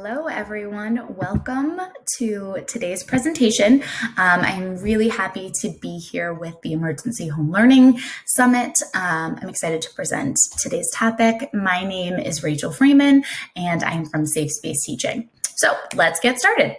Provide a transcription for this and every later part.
Hello, everyone. Welcome to today's presentation. I'm really happy to be here with the Emergency Home Learning Summit. I'm excited to present today's topic. My name is Rachel Freeman, and I'm from Safe Space Teaching. So let's get started.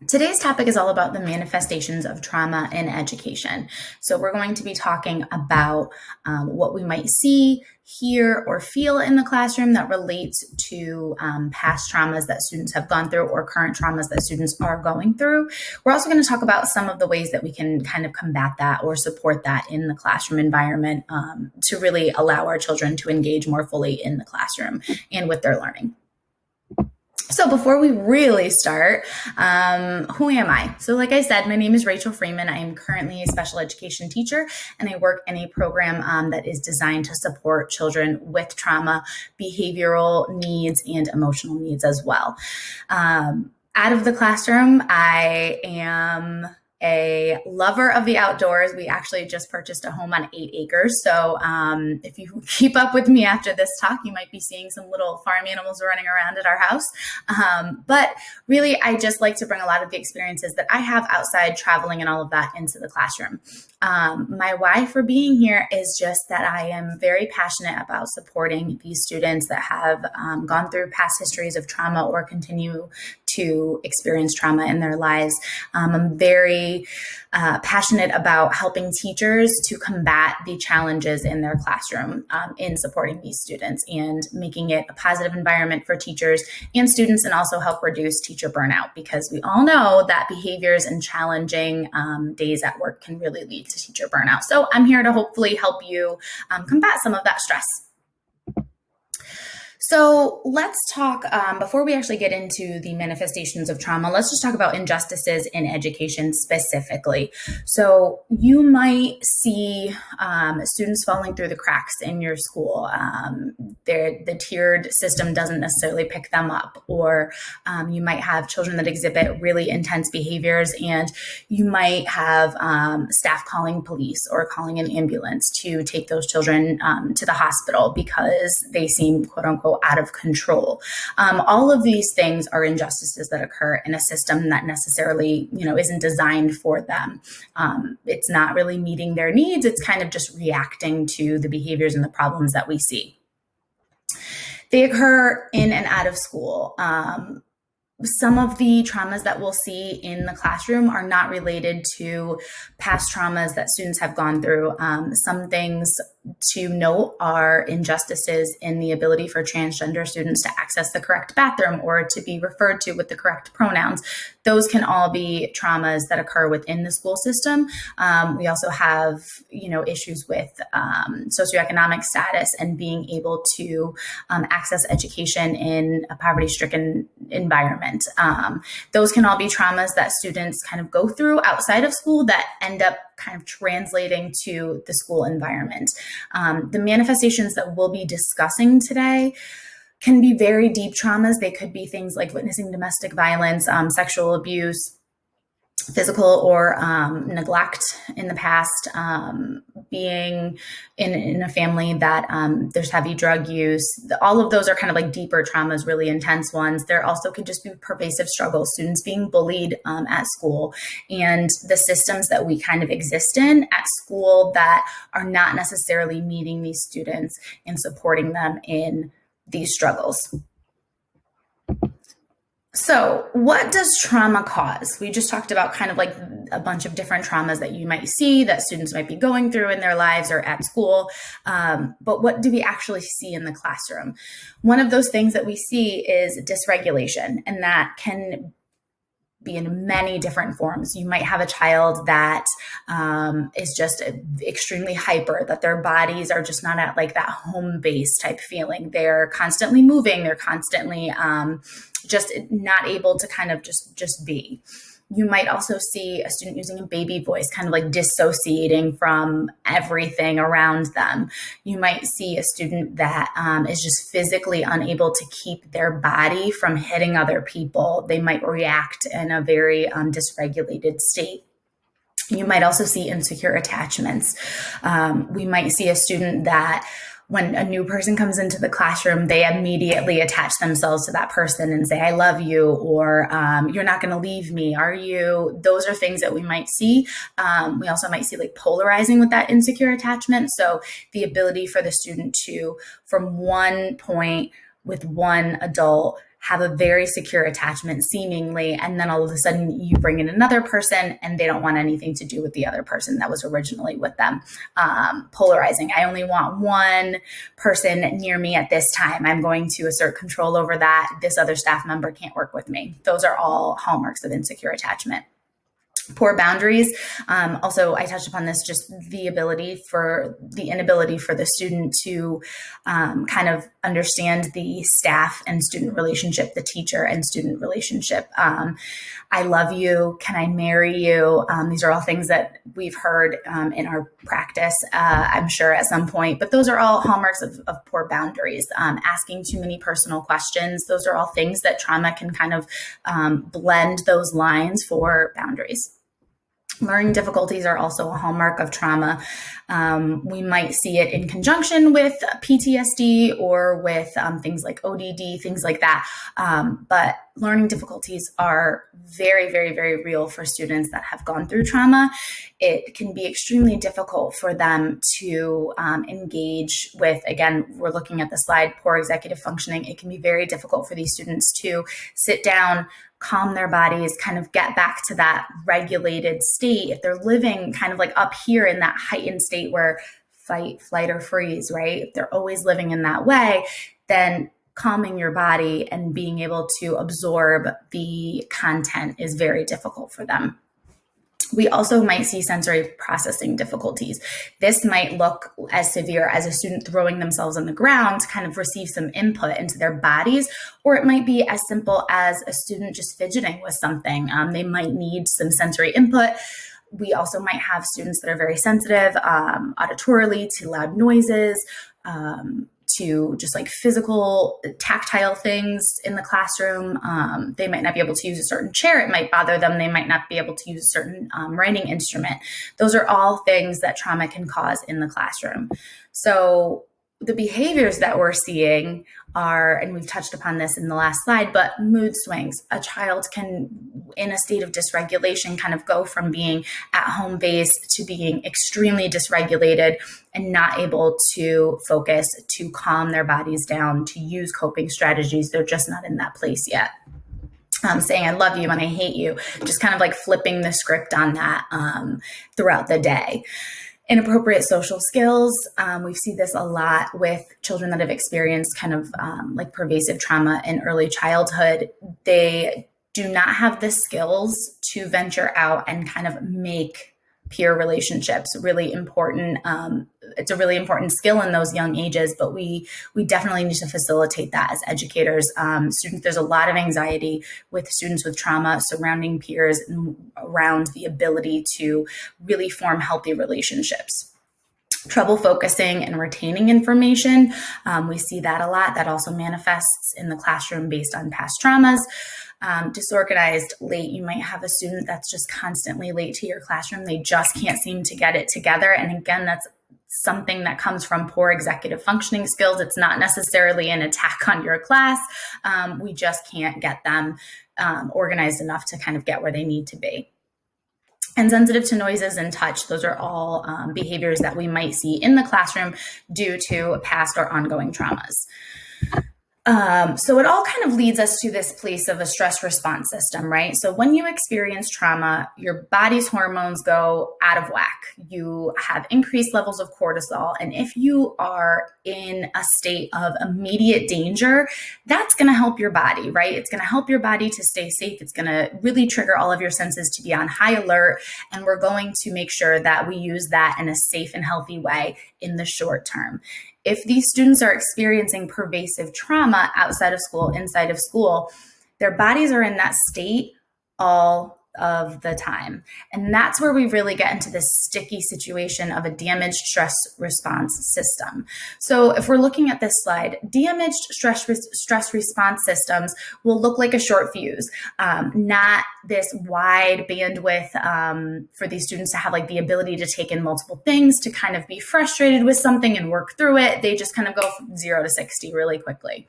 Today's topic is all about the manifestations of trauma in education. So we're going to be talking about what we might see, hear, or feel in the classroom that relates to past traumas that students have gone through or current traumas that students are going through. We're also going to talk about some of the ways that we can kind of combat that or support that in the classroom environment to really allow our children to engage more fully in the classroom and with their learning. So before we really start, who am I? So like I said, my name is Rachel Freeman. I am currently a special education teacher, and I work in a program that is designed to support children with trauma, behavioral needs, and emotional needs as well. Out of the classroom, I am a lover of the outdoors. We actually just purchased a home on 8 acres. So if you keep up with me after this talk, you might be seeing some little farm animals running around at our house. But really, I just like to bring a lot of the experiences that I have outside traveling and all of that into the classroom. My why for being here is just that I am very passionate about supporting these students that have gone through past histories of trauma or continue to experience trauma in their lives. I'm very passionate about helping teachers to combat the challenges in their classroom in supporting these students and making it a positive environment for teachers and students, and also help reduce teacher burnout, because we all know that behaviors and challenging days at work can really lead to teacher burnout. So I'm here to hopefully help you combat some of that stress. So let's talk, before we actually get into the manifestations of trauma, let's just talk about injustices in education specifically. So you might see students falling through the cracks in your school. The tiered system doesn't necessarily pick them up, or you might have children that exhibit really intense behaviors, and you might have staff calling police or calling an ambulance to take those children to the hospital because they seem, quote unquote, out of control. All of these things are injustices that occur in a system that necessarily, isn't designed for them. It's not really meeting their needs. It's kind of just reacting to the behaviors and the problems that we see. They occur in and out of school. Some of the traumas that we'll see in the classroom are not related to past traumas that students have gone through. Some things to note are injustices in the ability for transgender students to access the correct bathroom or to be referred to with the correct pronouns. Those can all be traumas that occur within the school system. We also have, issues with socioeconomic status and being able to access education in a poverty-stricken environment. Those can all be traumas that students kind of go through outside of school that end up kind of translating to the school environment. The manifestations that we'll be discussing today can be very deep traumas. They could be things like witnessing domestic violence, sexual abuse, physical or neglect in the past, being in a family that there's heavy drug use. All of those are kind of like deeper traumas, really intense ones. There also can just be pervasive struggles, students being bullied at school, and the systems that we kind of exist in at school that are not necessarily meeting these students and supporting them in these struggles. So what does trauma cause? We just talked about kind of like a bunch of different traumas that you might see that students might be going through in their lives or at school. But what do we actually see in the classroom? One of those things that we see is dysregulation, and that can be in many different forms. You might have a child that is just extremely hyper, that their bodies are just not at like that home base type feeling. They're constantly moving. They're constantly just not able to kind of just be. You might also see a student using a baby voice, kind of like dissociating from everything around them. You might see a student that is just physically unable to keep their body from hitting other people. They might react in a very dysregulated state. You might also see insecure attachments. We might see a student that when a new person comes into the classroom, they immediately attach themselves to that person and say, I love you, or you're not going to leave me, are you? Those are things that we might see. We also might see like polarizing with that insecure attachment. So the ability for the student to, from one point with one adult, have a very secure attachment seemingly, and then all of a sudden you bring in another person and they don't want anything to do with the other person that was originally with them. Polarizing. I only want one person near me at this time. I'm going to assert control over that. This other staff member can't work with me. Those are all hallmarks of insecure attachment. Poor boundaries. Also, I touched upon this, just the inability for the student to kind of understand the staff and student relationship, the teacher and student relationship. I love you. Can I marry you? These are all things that we've heard in our practice, I'm sure at some point, but those are all hallmarks of poor boundaries. Asking too many personal questions. Those are all things that trauma can kind of blend those lines for boundaries. Learning difficulties are also a hallmark of trauma. We might see it in conjunction with PTSD or with things like ODD, things like that. But learning difficulties are very, very, very real for students that have gone through trauma. It can be extremely difficult for them to engage with, again, we're looking at the slide, poor executive functioning. It can be very difficult for these students to sit down, calm their bodies, kind of get back to that regulated state. If they're living kind of like up here in that heightened state where fight, flight, or freeze, right? If they're always living in that way, then calming your body and being able to absorb the content is very difficult for them. We also might see sensory processing difficulties. This might look as severe as a student throwing themselves on the ground to kind of receive some input into their bodies, or it might be as simple as a student just fidgeting with something. They might need some sensory input. We also might have students that are very sensitive auditorily to loud noises, to just like physical, tactile things in the classroom. They might not be able to use a certain chair. It might bother them. They might not be able to use a certain writing instrument. Those are all things that trauma can cause in the classroom. So the behaviors that we're seeing are, and we've touched upon this in the last slide, but mood swings. A child can, in a state of dysregulation, kind of go from being at home base to being extremely dysregulated and not able to focus, to calm their bodies down, to use coping strategies. They're just not in that place yet. Saying I love you and I hate you, just kind of like flipping the script on that throughout the day. Inappropriate social skills. We see this a lot with children that have experienced kind of like pervasive trauma in early childhood. They do not have the skills to venture out and kind of make peer relationships. Really important. It's a really important skill in those young ages, but we definitely need to facilitate that as educators. Students, there's a lot of anxiety with students with trauma surrounding peers and around the ability to really form healthy relationships. Trouble focusing and retaining information. We see that a lot. That also manifests in the classroom based on past traumas. Disorganized, late. You might have a student that's just constantly late to your classroom. They just can't seem to get it together. And again, that's something that comes from poor executive functioning skills. It's not necessarily an attack on your class. We just can't get them organized enough to kind of get where they need to be. And sensitive to noises and touch. Those are all behaviors that we might see in the classroom due to past or ongoing traumas. So it all kind of leads us to this place of a stress response system, right? So when you experience trauma, your body's hormones go out of whack. You have increased levels of cortisol. And if you are in a state of immediate danger, that's going to help your body, right? It's going to help your body to stay safe. It's going to really trigger all of your senses to be on high alert. And we're going to make sure that we use that in a safe and healthy way in the short term. If these students are experiencing pervasive trauma outside of school, inside of school, their bodies are in that state all of the time. And that's where we really get into this sticky situation of a damaged stress response system. So if we're looking at this slide, damaged stress response systems will look like a short fuse, not this wide bandwidth for these students to have like the ability to take in multiple things, to kind of be frustrated with something and work through it. They just kind of go from 0 to 60 really quickly.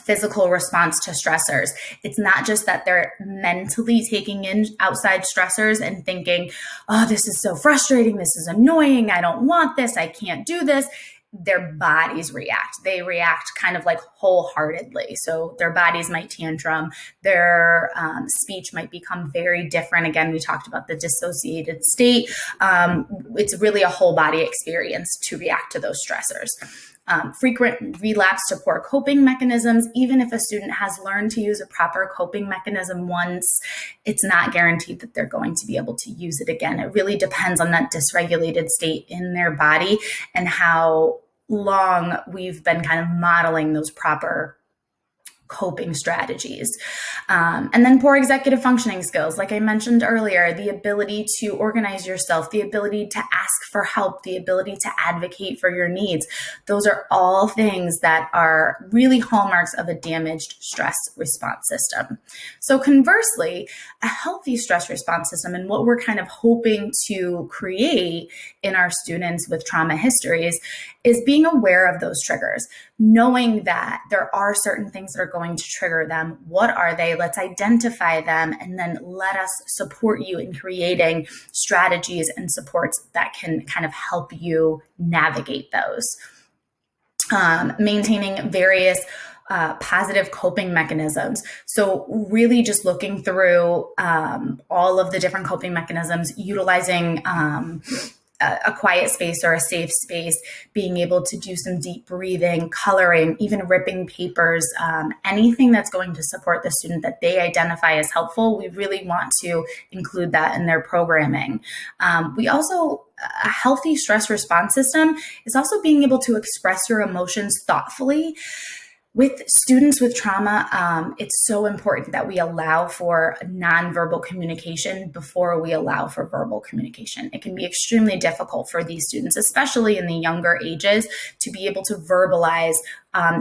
Physical response to stressors. It's not just that they're mentally taking in outside stressors and thinking, oh, this is so frustrating. This is annoying. I don't want this. I can't do this. Their bodies react. They react kind of like wholeheartedly. So their bodies might tantrum. Their speech might become very different. Again, we talked about the dissociated state. It's really a whole body experience to react to those stressors. Frequent relapse to poor coping mechanisms. Even if a student has learned to use a proper coping mechanism once, it's not guaranteed that they're going to be able to use it again. It really depends on that dysregulated state in their body and how long we've been kind of modeling those proper coping strategies. And then poor executive functioning skills. Like I mentioned earlier, the ability to organize yourself, the ability to ask for help, the ability to advocate for your needs. Those are all things that are really hallmarks of a damaged stress response system. So conversely, a healthy stress response system and what we're kind of hoping to create in our students with trauma histories is being aware of those triggers, knowing that there are certain things that are going to trigger them. What are they? Let's identify them, and then let us support you in creating strategies and supports that can kind of help you navigate those. Maintaining various positive coping mechanisms. So really just looking through all of the different coping mechanisms, utilizing a quiet space or a safe space, being able to do some deep breathing, coloring, even ripping papers, anything that's going to support the student that they identify as helpful. We really want to include that in their programming. We also, a healthy stress response system is also being able to express your emotions thoughtfully. With students with trauma, it's so important that we allow for nonverbal communication before we allow for verbal communication. It can be extremely difficult for these students, especially in the younger ages, to be able to verbalize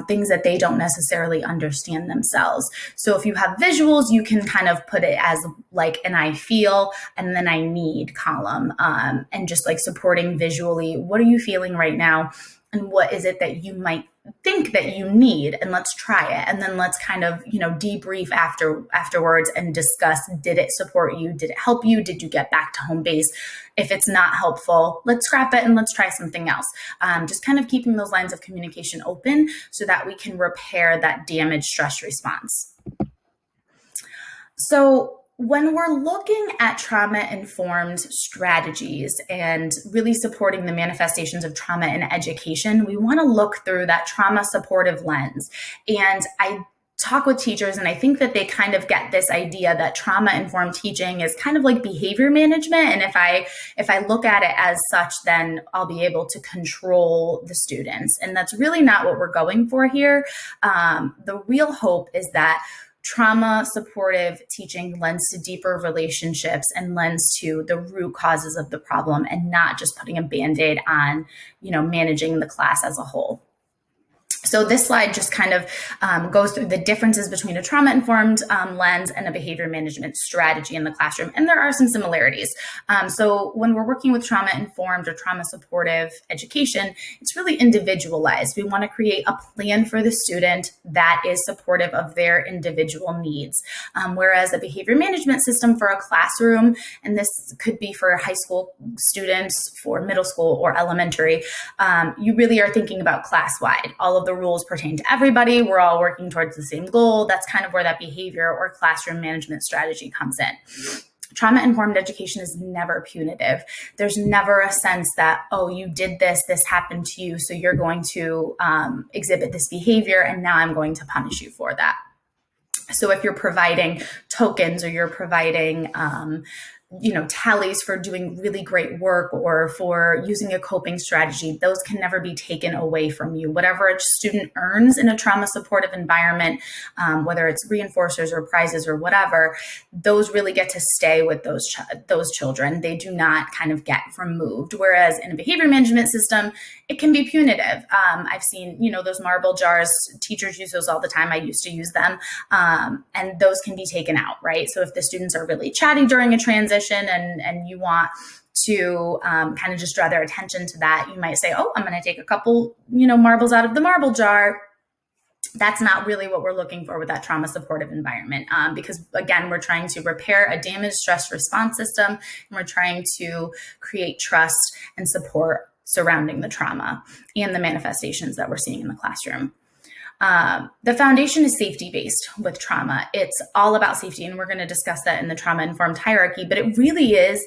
things that they don't necessarily understand themselves. So if you have visuals, you can kind of put it as like an I feel and then I need column, and just like supporting visually. What are you feeling right now? And what is it that you might think that you need, and let's try it. And then let's kind of, debrief afterwards and discuss, did it support you? Did it help you? Did you get back to home base? If it's not helpful, let's scrap it and let's try something else. Just kind of keeping those lines of communication open so that we can repair that damaged stress response. So when we're looking at trauma-informed strategies and really supporting the manifestations of trauma in education, we want to look through that trauma supportive lens. And I talk with teachers, and I think that they kind of get this idea that trauma-informed teaching is kind of like behavior management. And if I look at it as such, then I'll be able to control the students. And that's really not what we're going for here. The real hope is that trauma supportive teaching lends to deeper relationships and lends to the root causes of the problem, and not just putting a Band-Aid on, managing the class as a whole. So this slide just kind of goes through the differences between a trauma-informed lens and a behavior management strategy in the classroom. And there are some similarities. So when we're working with trauma-informed or trauma-supportive education, it's really individualized. We want to create a plan for the student that is supportive of their individual needs. Whereas a behavior management system for a classroom, and this could be for high school students, for middle school or elementary, you really are thinking about class-wide. All of the rules pertain to everybody. We're all working towards the same goal. That's kind of where that behavior or classroom management strategy comes in. Trauma-informed education is never punitive. There's never a sense that, oh, you did this happened to you, so you're going to exhibit this behavior, and now I'm going to punish you for that. So if you're providing tokens or you're providing tallies for doing really great work or for using a coping strategy. Those can never be taken away from you. Whatever a student earns in a trauma supportive environment, whether it's reinforcers or prizes or whatever, those really get to stay with those children. They do not kind of get removed. Whereas in a behavior management system, it can be punitive. I've seen, those marble jars, teachers use those all the time. I used to use them. And those can be taken out, right? So if the students are really chatty during a transition and you want to kind of just draw their attention to that, you might say, oh, I'm going to take a couple, marbles out of the marble jar. That's not really what we're looking for with that trauma supportive environment, because again, we're trying to repair a damaged stress response system, and we're trying to create trust and support surrounding the trauma and the manifestations that we're seeing in the classroom. The foundation is safety-based with trauma. It's all about safety, and we're going to discuss that in the trauma-informed hierarchy, but it really is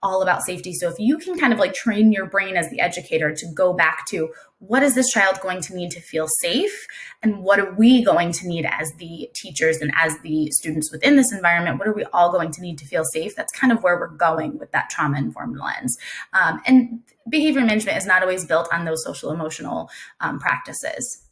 all about safety. So if you can kind of like train your brain as the educator to go back to what is this child going to need to feel safe, and what are we going to need as the teachers and as the students within this environment, what are we all going to need to feel safe? That's kind of where we're going with that trauma-informed lens. And behavior management is not always built on those social emotional practices.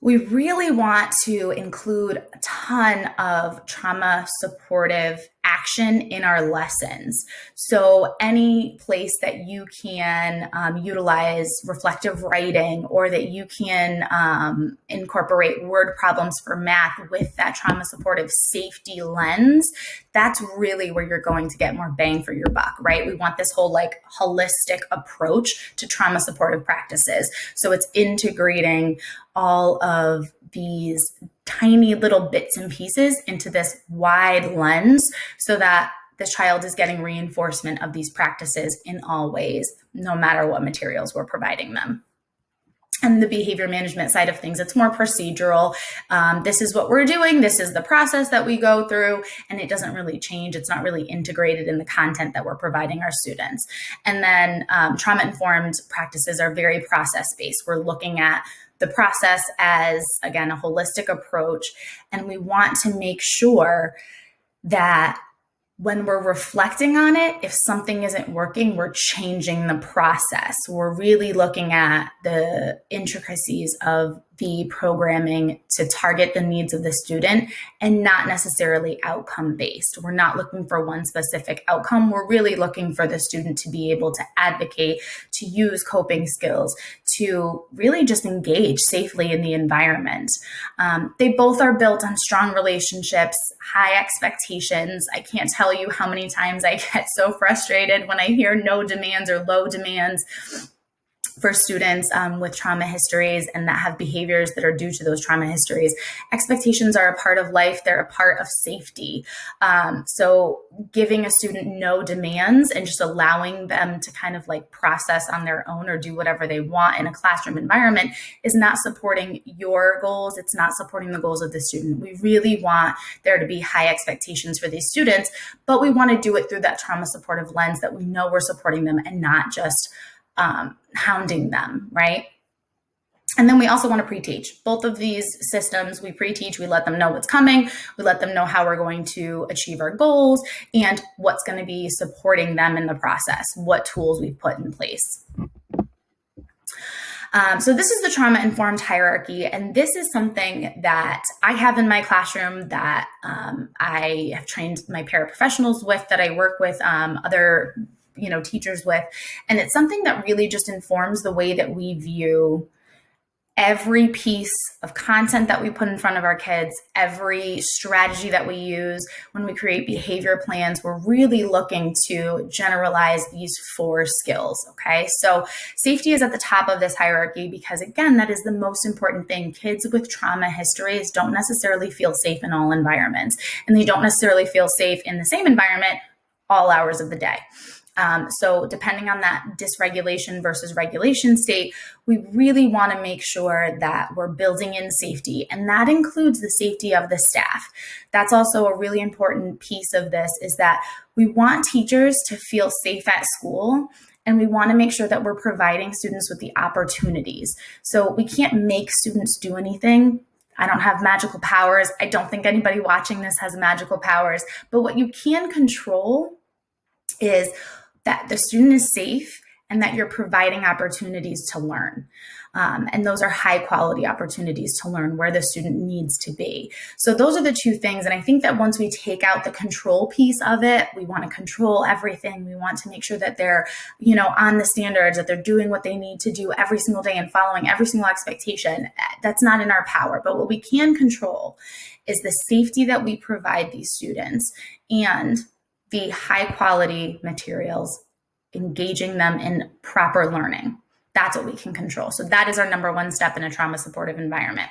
We really want to include a ton of trauma supportive action in our lessons. So any place that you can utilize reflective writing, or that you can incorporate word problems for math with that trauma supportive safety lens, that's really where you're going to get more bang for your buck, right? We want this whole like holistic approach to trauma supportive practices. So it's integrating all of these tiny little bits and pieces into this wide lens so that the child is getting reinforcement of these practices in all ways, no matter what materials we're providing them. And the behavior management side of things, it's more procedural. This is what we're doing. This is the process that we go through, and it doesn't really change. It's not really integrated in the content that we're providing our students. And then trauma-informed practices are very process-based. We're looking at the process as, again, a holistic approach, and we want to make sure that when we're reflecting on it, if something isn't working, we're changing the process. We're really looking at the intricacies of the programming to target the needs of the student and not necessarily outcome based. We're not looking for one specific outcome. We're really looking for the student to be able to advocate, to use coping skills, to really just engage safely in the environment. They both are built on strong relationships, high expectations. I can't tell you how many times I get so frustrated when I hear no demands or low demands for students with trauma histories and that have behaviors that are due to those trauma histories. Expectations are a part of life. They're a part of safety. So giving a student no demands and just allowing them to kind of like process on their own or do whatever they want in a classroom environment is not supporting your goals. It's not supporting the goals of the student. We really want there to be high expectations for these students, but we want to do it through that trauma supportive lens that we know we're supporting them and not just hounding them, right? And then we also want to pre-teach. Both of these systems, we pre-teach, we let them know what's coming, we let them know how we're going to achieve our goals and what's going to be supporting them in the process, what tools we've put in place. So this is the trauma-informed hierarchy, and this is something that I have in my classroom that I have trained my paraprofessionals with, that I work with other teachers with. And it's something that really just informs the way that we view every piece of content that we put in front of our kids, every strategy that we use when we create behavior plans. We're really looking to generalize these 4 skills. Okay. So safety is at the top of this hierarchy because, again, that is the most important thing. Kids with trauma histories don't necessarily feel safe in all environments, and they don't necessarily feel safe in the same environment all hours of the day. So depending on that dysregulation versus regulation state, we really want to make sure that we're building in safety, and that includes the safety of the staff. That's also a really important piece of this, is that we want teachers to feel safe at school, and we want to make sure that we're providing students with the opportunities. So we can't make students do anything I don't have magical powers. I don't think anybody watching this has magical powers. But what you can control is that the student is safe and that you're providing opportunities to learn. And those are high quality opportunities to learn where the student needs to be. So those are the two things. And I think that once we take out the control piece of it, we want to control everything. We want to make sure that they're, on the standards, that they're doing what they need to do every single day and following every single expectation. That's not in our power. But what we can control is the safety that we provide these students and the high quality materials, engaging them in proper learning. That's what we can control. So that is our number one step in a trauma supportive environment.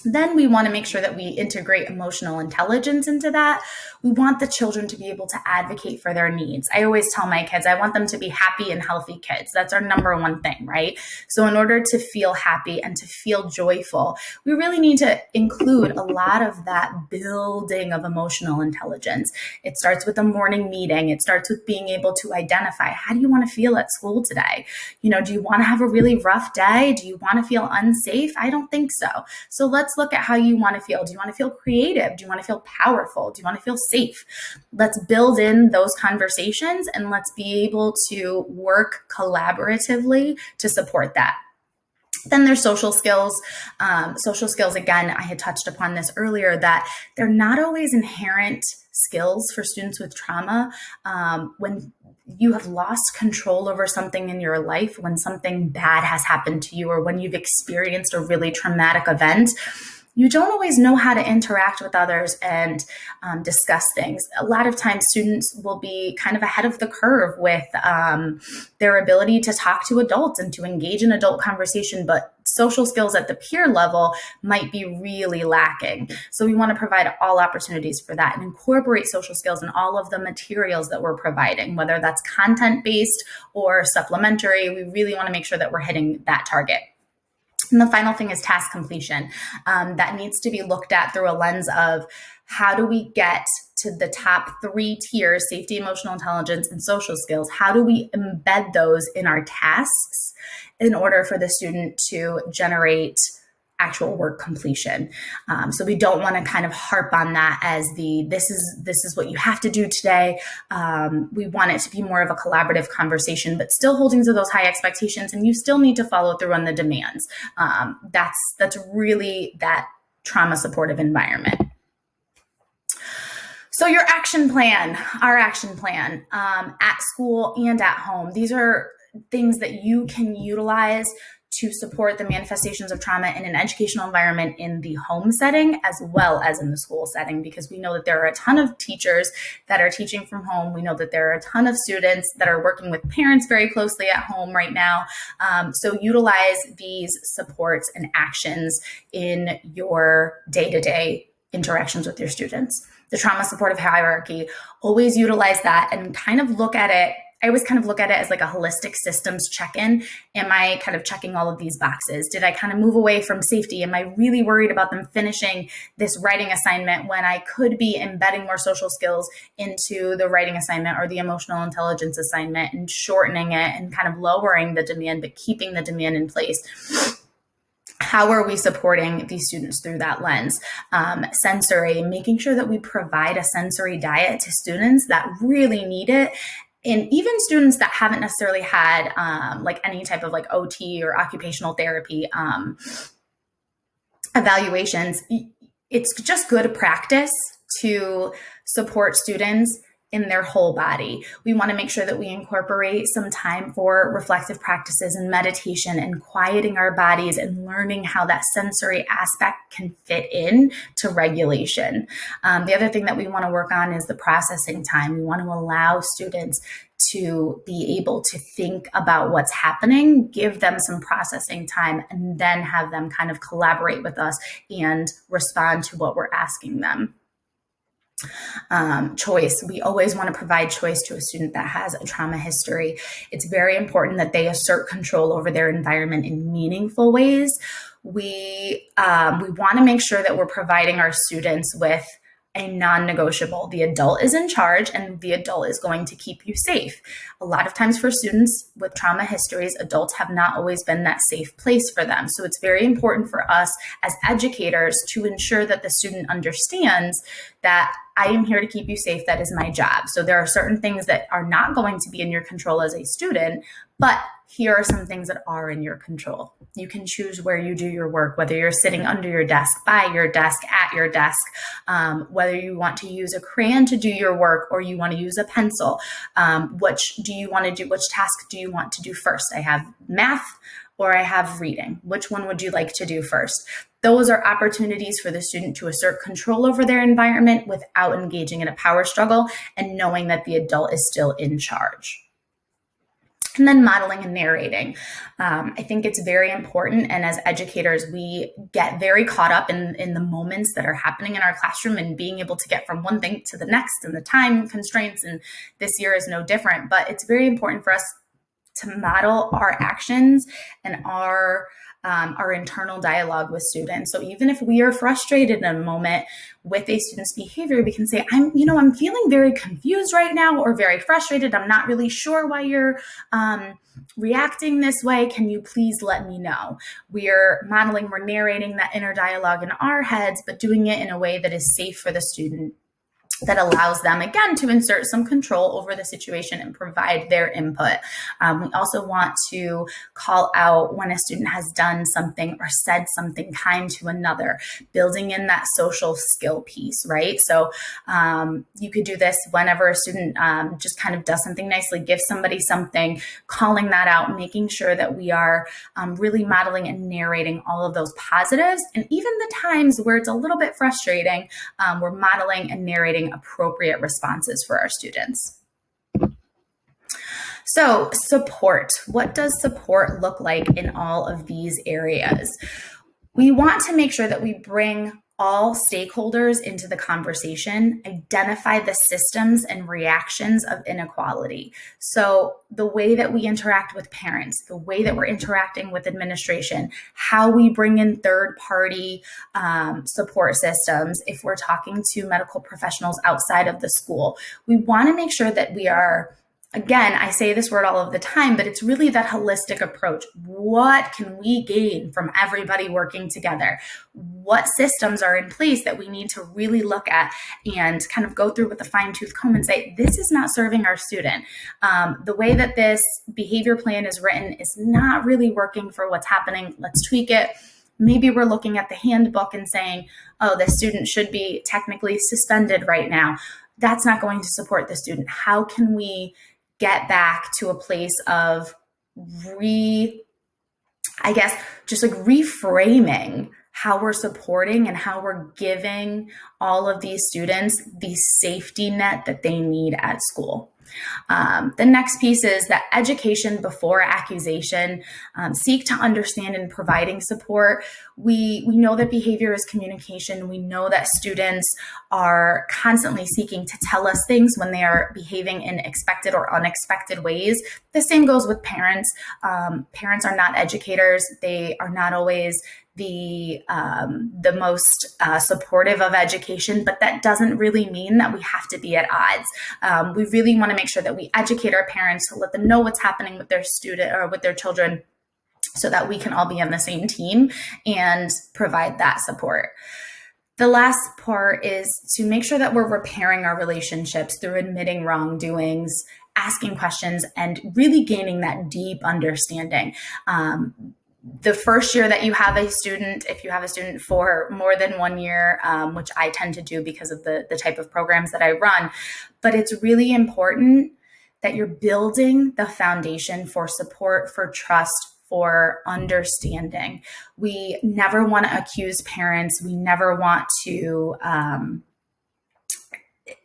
Then we want to make sure that we integrate emotional intelligence into that. We want the children to be able to advocate for their needs. I always tell my kids, I want them to be happy and healthy kids. That's our number one thing, right? So in order to feel happy and to feel joyful, we really need to include a lot of that building of emotional intelligence. It starts with a morning meeting. It starts with being able to identify, how do you want to feel at school today? Do you want to have a really rough day? Do you want to feel unsafe? I don't think so. So let's look at how you want to feel. Do you want to feel creative? Do you want to feel powerful? Do you want to feel safe? Let's build in those conversations and let's be able to work collaboratively to support that. Then there's social skills. Social skills, again, I had touched upon this earlier, that they're not always inherent skills for students with trauma. When you have lost control over something in your life, when something bad has happened to you, or when you've experienced a really traumatic event, you don't always know how to interact with others and discuss things. A lot of times students will be kind of ahead of the curve with their ability to talk to adults and to engage in adult conversation, but social skills at the peer level might be really lacking. So we want to provide all opportunities for that and incorporate social skills in all of the materials that we're providing, whether that's content-based or supplementary. We really want to make sure that we're hitting that target. And the final thing is task completion. That needs to be looked at through a lens of, how do we get to the top 3 tiers, safety, emotional intelligence, and social skills? How do we embed those in our tasks in order for the student to generate actual work completion? So we don't want to kind of harp on that as this is what you have to do today. We want it to be more of a collaborative conversation, but still holding to those high expectations, and you still need to follow through on the demands. That's really that trauma supportive environment. So your action plan, our action plan, at school and at home, these are things that you can utilize to support the manifestations of trauma in an educational environment in the home setting as well as in the school setting, because we know that there are a ton of teachers that are teaching from home. We know that there are a ton of students that are working with parents very closely at home right now. So utilize these supports and actions in your day-to-day interactions with your students. The trauma supportive hierarchy, always utilize that and kind of look at it. I always kind of look at it as like a holistic systems check-in. Am I kind of checking all of these boxes? Did I kind of move away from safety? Am I really worried about them finishing this writing assignment when I could be embedding more social skills into the writing assignment or the emotional intelligence assignment and shortening it and kind of lowering the demand, but keeping the demand in place? How are we supporting these students through that lens? Sensory, making sure that we provide a sensory diet to students that really need it. And even students that haven't necessarily had like any type of like OT or occupational therapy evaluations, it's just good practice to support students in their whole body. We want to make sure that we incorporate some time for reflective practices and meditation and quieting our bodies and learning how that sensory aspect can fit in to regulation. The other thing that we want to work on is the processing time. We want to allow students to be able to think about what's happening, give them some processing time, and then have them kind of collaborate with us and respond to what we're asking them. Choice. We always want to provide choice to a student that has a trauma history. It's very important that they assert control over their environment in meaningful ways. We want to make sure that we're providing our students with a non-negotiable. The adult is in charge and the adult is going to keep you safe. A lot of times for students with trauma histories, adults have not always been that safe place for them. So it's very important for us as educators to ensure that the student understands that I am here to keep you safe. That is my job. So there are certain things that are not going to be in your control as a student, but here are some things that are in your control. You can choose where you do your work, whether you're sitting under your desk, by your desk, at your desk, whether you want to use a crayon to do your work or you want to use a pencil. Which do you want to do? Which task do you want to do first? I have math or I have reading. Which one would you like to do first? Those are opportunities for the student to assert control over their environment without engaging in a power struggle and knowing that the adult is still in charge. And then modeling and narrating. I think it's very important. And as educators, we get very caught up in the moments that are happening in our classroom and being able to get from one thing to the next and the time constraints. And this year is no different, but it's very important for us to model our actions and our internal dialogue with students. So even if we are frustrated in a moment with a student's behavior, we can say, I'm feeling very confused right now or very frustrated. I'm not really sure why you're reacting this way. Can you please let me know? We're narrating that inner dialogue in our heads, but doing it in a way that is safe for the student, that allows them, again, to insert some control over the situation and provide their input. We also want to call out when a student has done something or said something kind to another, building in that social skill piece, right? So you could do this whenever a student just kind of does something nicely, gives somebody something, calling that out, making sure that we are really modeling and narrating all of those positives. And even the times where it's a little bit frustrating, we're modeling and narrating appropriate responses for our students. So support. What does support look like in all of these areas? We want to make sure that we bring all stakeholders into the conversation, identify the systems and reactions of inequality. So the way that we interact with parents, the way that we're interacting with administration, how we bring in third-party support systems, if we're talking to medical professionals outside of the school, we want to make sure that we are, again, I say this word all of the time, but it's really that holistic approach. What can we gain from everybody working together? What systems are in place that we need to really look at and kind of go through with a fine-tooth comb and say, this is not serving our student. The way that this behavior plan is written is not really working for what's happening. Let's tweak it. Maybe we're looking at the handbook and saying, oh, the student should be technically suspended right now. That's not going to support the student. How can we get back to a place of reframing how we're supporting and how we're giving all of these students the safety net that they need at school. The next piece is that education before accusation. Seek to understand and providing support. We know that behavior is communication. We know that students are constantly seeking to tell us things when they are behaving in expected or unexpected ways. The same goes with parents. Parents are not educators. They are not always the most supportive of education, but that doesn't really mean that we have to be at odds. We really want to make sure that we educate our parents to let them know what's happening with their student or with their children so that we can all be on the same team and provide that support. The last part is to make sure that we're repairing our relationships through admitting wrongdoings, asking questions, and really gaining that deep understanding. The first year that you have a student, if you have a student for more than 1 year, which I tend to do because of the type of programs that I run, but it's really important that you're building the foundation for support, for trust, for understanding. We never want to accuse parents. We never want to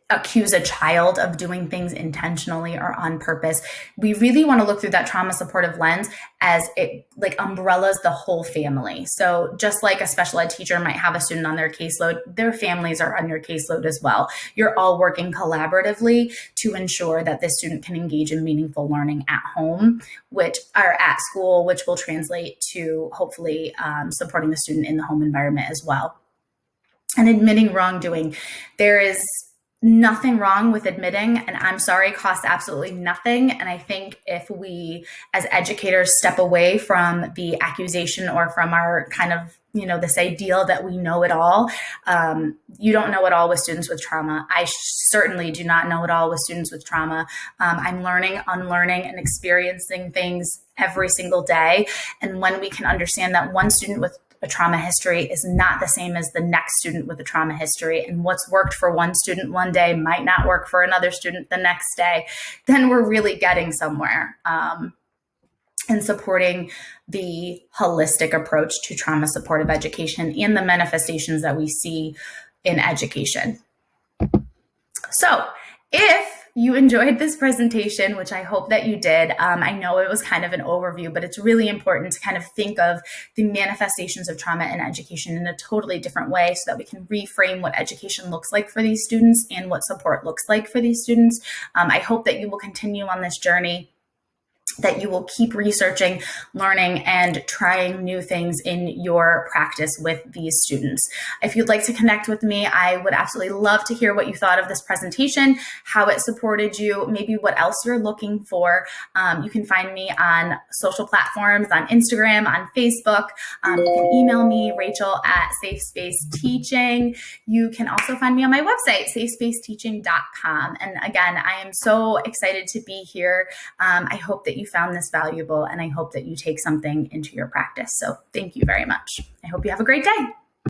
accuse a child of doing things intentionally or on purpose. We really want to look through that trauma supportive lens as it like umbrellas the whole family. So just like a special ed teacher might have a student on their caseload, their families are on your caseload as well. You're all working collaboratively to ensure that this student can engage in meaningful learning at home, which are at school, which will translate to hopefully supporting the student in the home environment as well. and admitting wrongdoing. There is nothing wrong with admitting, and I'm sorry costs absolutely nothing. And I think if we as educators step away from the accusation or from our kind of, this ideal that we know it all. You don't know it all with students with trauma. I certainly do not know it all with students with trauma. I'm learning, unlearning, and experiencing things every single day. And when we can understand that one student with a trauma history is not the same as the next student with a trauma history, and what's worked for one student one day might not work for another student the next day, then we're really getting somewhere. And supporting the holistic approach to trauma supportive education and the manifestations that we see in education. So if you enjoyed this presentation, which I hope that you did, I know it was kind of an overview, but it's really important to kind of think of the manifestations of trauma in education in a totally different way so that we can reframe what education looks like for these students and what support looks like for these students. I hope that you will continue on this journey, that you will keep researching, learning, and trying new things in your practice with these students. If you'd like to connect with me, I would absolutely love to hear what you thought of this presentation, how it supported you, maybe what else you're looking for. You can find me on social platforms, on Instagram, on Facebook. You can email me, Rachel at Safe Space Teaching. You can also find me on my website, safespaceteaching.com. And again, I am so excited to be here. I hope that you found this valuable, and I hope that you take something into your practice. So thank you very much. I hope you have a great day.